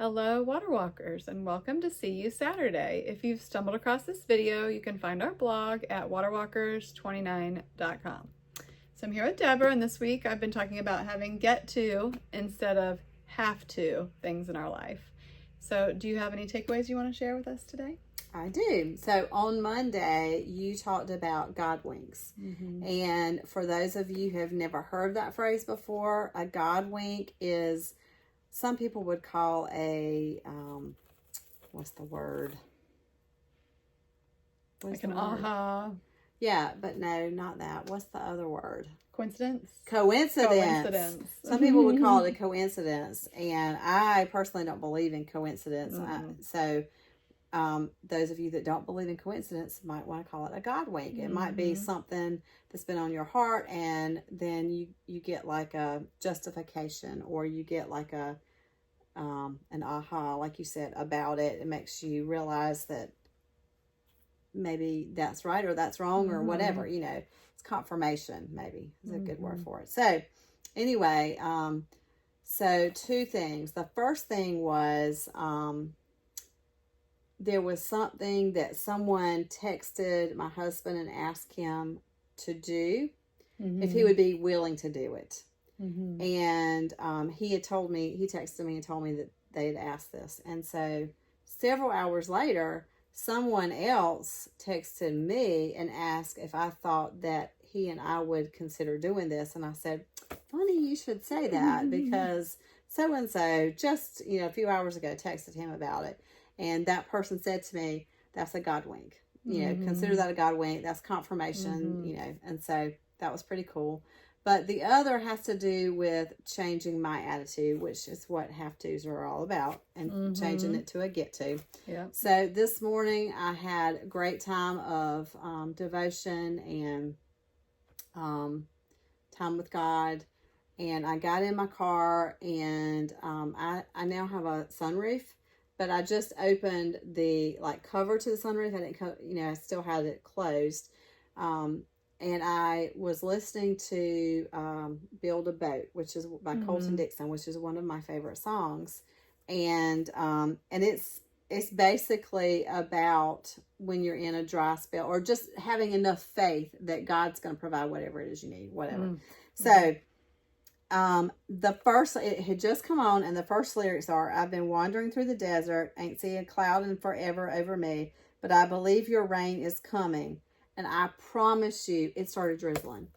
Hello, water walkers, and welcome to See You Saturday. If you've stumbled across this video, you can find our blog at waterwalkers29.com. So I'm here with Deborah, and this week I've been talking about having get to instead of have to things in our life. So do you have any takeaways you want to share with us today? I do. So on Monday, you talked about God winks. And for those of you who have never heard that phrase before, a God wink is, some people would call a, what's the word? Like an aha. Yeah, but no, not that. What's the other word? Coincidence? Coincidence. Some people would call it a coincidence. And I personally don't believe in coincidence. Those of you that don't believe in coincidence might want to call it a God wink. It might be something that's been on your heart, and then you get like a justification, or you get like a an aha, like you said, about it. It makes you realize that maybe that's right or that's wrong or whatever. You know, it's confirmation. Maybe is a good word for it. So anyway, so two things. The first thing was there was something that someone texted my husband and asked him to do, if he would be willing to do it. And he texted me and told me that they had asked this. And so several hours later, someone else texted me and asked if I thought that he and I would consider doing this. And I said, funny you should say that, because so-and-so just, a few hours ago texted him about it. And that person said to me, that's a God wink. Consider that a God wink. That's confirmation, and so that was pretty cool. But the other has to do with changing my attitude, which is what have-tos are all about, and changing it to a get-to. Yeah. So this morning I had a great time of devotion and time with God. And I got in my car, and I now have a sunroof. But I just opened the cover to the sunroof. I didn't, I still had it closed. And I was listening to Build a Boat, which is by Colton Dixon, which is one of my favorite songs. And it's basically about when you're in a dry spell, or just having enough faith that God's going to provide whatever it is you need, whatever. So it had just come on, and the first lyrics are, I've been wandering through the desert, ain't seen a cloud in forever over me, but I believe your rain is coming. And I promise you, it started drizzling.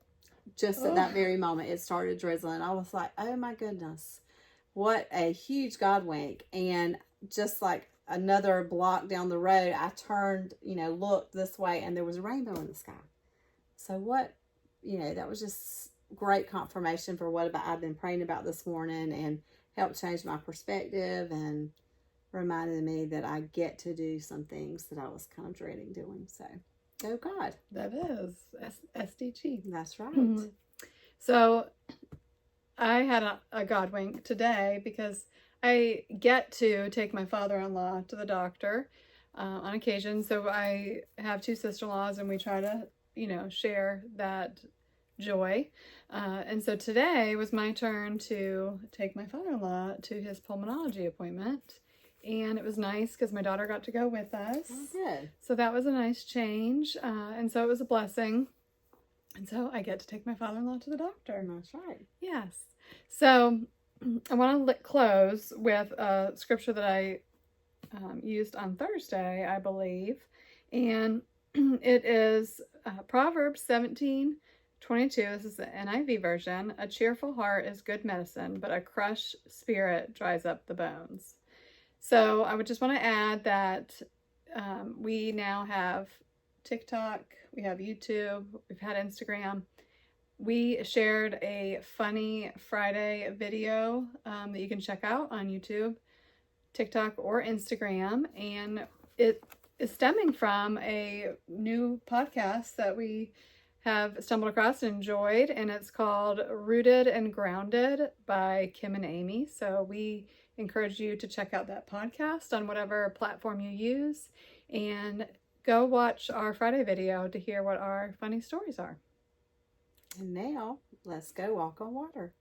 Just at that very moment, it started drizzling. I was like, oh my goodness, what a huge God wink. And just like another block down the road, I turned, looked this way, and there was a rainbow in the sky. So that was just great confirmation for what I've been praying about this morning, and helped change my perspective and reminded me that I get to do some things that I was kind of dreading doing. So go God. That is SDG. That's right. So I had a God wink today because I get to take my father-in-law to the doctor on occasion. So I have two sister-in-laws, and we try to, share that joy. And so today was my turn to take my father-in-law to his pulmonology appointment. And it was nice because my daughter got to go with us. Oh, good. So that was a nice change. And so it was a blessing. And so I get to take my father-in-law to the doctor. That's right. Yes. So I want to close with a scripture that I used on Thursday, I believe. And it is Proverbs 17:22. This is the NIV version. A cheerful heart is good medicine, but a crushed spirit dries up the bones. So I would just want to add that we now have TikTok, we have YouTube, we've had Instagram. We shared a funny Friday video that you can check out on YouTube, TikTok, or Instagram. And it is stemming from a new podcast that we have stumbled across and enjoyed, and it's called Rooted and Grounded by Kim and Amy. So we encourage you to check out that podcast on whatever platform you use, and go watch our Friday video to hear what our funny stories are. And now let's go walk on water.